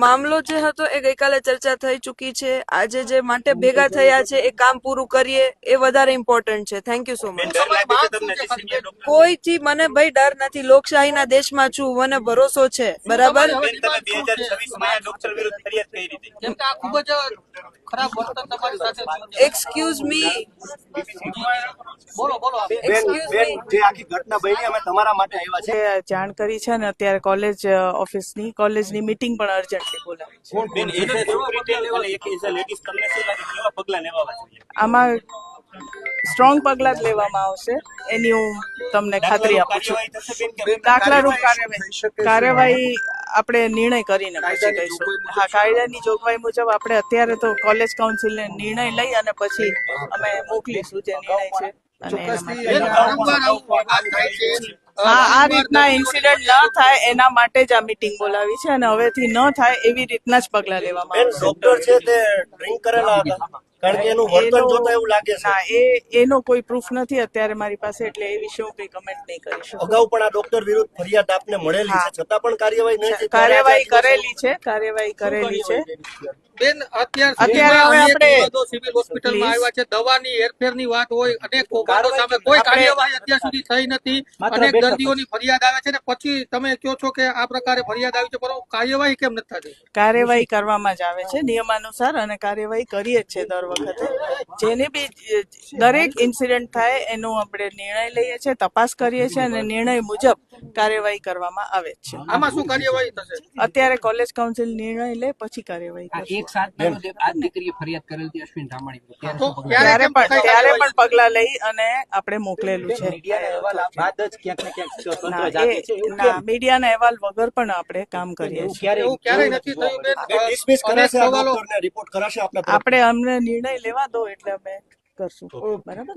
મામલો જે હતો એ ગઈકાલે ચર્ચા થઈ ચૂકી છે. આજે જે માટે ભેગા થયા છે એ કામ પૂરું કરીએ એ વધારે ઇમ્પોર્ટન્ટ છે. Thank you so much. કોઈથી મને ભાઈ ડર નથી. લોકશાહીના દેશમાં છું, મને ભરોસો છે. બરાબર. એક્સક્યુઝ મી, જાણ કરી છે ને અત્યારે કોલેજની મીટિંગ પણ અર્જન્ટલી બોલાવી છે. આમાં સ્ટ્રોંગ પગલા જ લેવામાં આવશે એની હું તમને ખાતરી આપું છું. દાખલારૂપ કાર્યવાહી આપણે નિર્ણય કરીને પછી કહીશું. હા, કાયદાની જોગવાઈ મુજબ આપણે અત્યારે તો કોલેજ કાઉન્સિલને નિર્ણય લઈ અને પછી અમે મોકલીશું જે નિર્ણય છે. આ રીતના ઇન્સિડન્ટ ન થાય એના માટે જ આ મીટિંગ બોલાવી છે અને હવેથી ન થાય એવી રીતના જ પગલા લેવામાં આવશે. ડોક્ટર છે તે ડ્રિંક કરેલા હતા, કારણ કે એનું વર્તન જોતા એવું લાગે છે. ના, એનો કોઈ પ્રૂફ નથી અત્યારે મારી પાસે, એટલે એ વિશે હું કઈ કમેન્ટ નહીં કરી શકું. અગાઉ પણ આ ડોક્ટર વિરુદ્ધ ફરિયાદ આપને મળેલી છે, છતાં પણ કાર્યવાહી નહીં થઈ. કાર્યવાહી કરેલી છે. બેન, અત્યારે હવે આપણે સિવિલ હોસ્પિટલમાં આવ્યા છે, દવાની હેરફેરની વાત હોય, અનેક કૌભાંડો સામે કોઈ કાર્યવાહી અત્યાર સુધી થઈ નથી. અનેક દર્દીઓની ફરિયાદ આવે છે ને પછી તમે કહો છો કે આ પ્રકારે ફરિયાદ આવી છે, પરંતુ કાર્યવાહી કેમ નથી થતી? કાર્યવાહી કરવામાં જ આવે છે નિયમાનુસાર, અને કાર્યવાહી કરીએ જ છે દર વખતે. જેને બી દરેક ઇન્સિડન્ટ થાય એનો આપણે નિર્ણય લઈએ છીએ, તપાસ કરીએ છીએ અને નિર્ણય મુજબ કાર્યવાહી કરવામાં આવે જ છે. આમાં શું કાર્યવાહી થશે? અત્યારે કોલેજ કાઉન્સિલ નિર્ણય લે પછી કાર્યવાહી કરશે. ત્યારે પણ પગલા લઈ અને આપણે મોકલેલું છે. મીડિયાના અહેવાલ વગર પણ આપણે કામ કરીએ છીએ. આપણે અમને નિર્ણય લેવા દો એટલે અમે કરશું. બરાબર.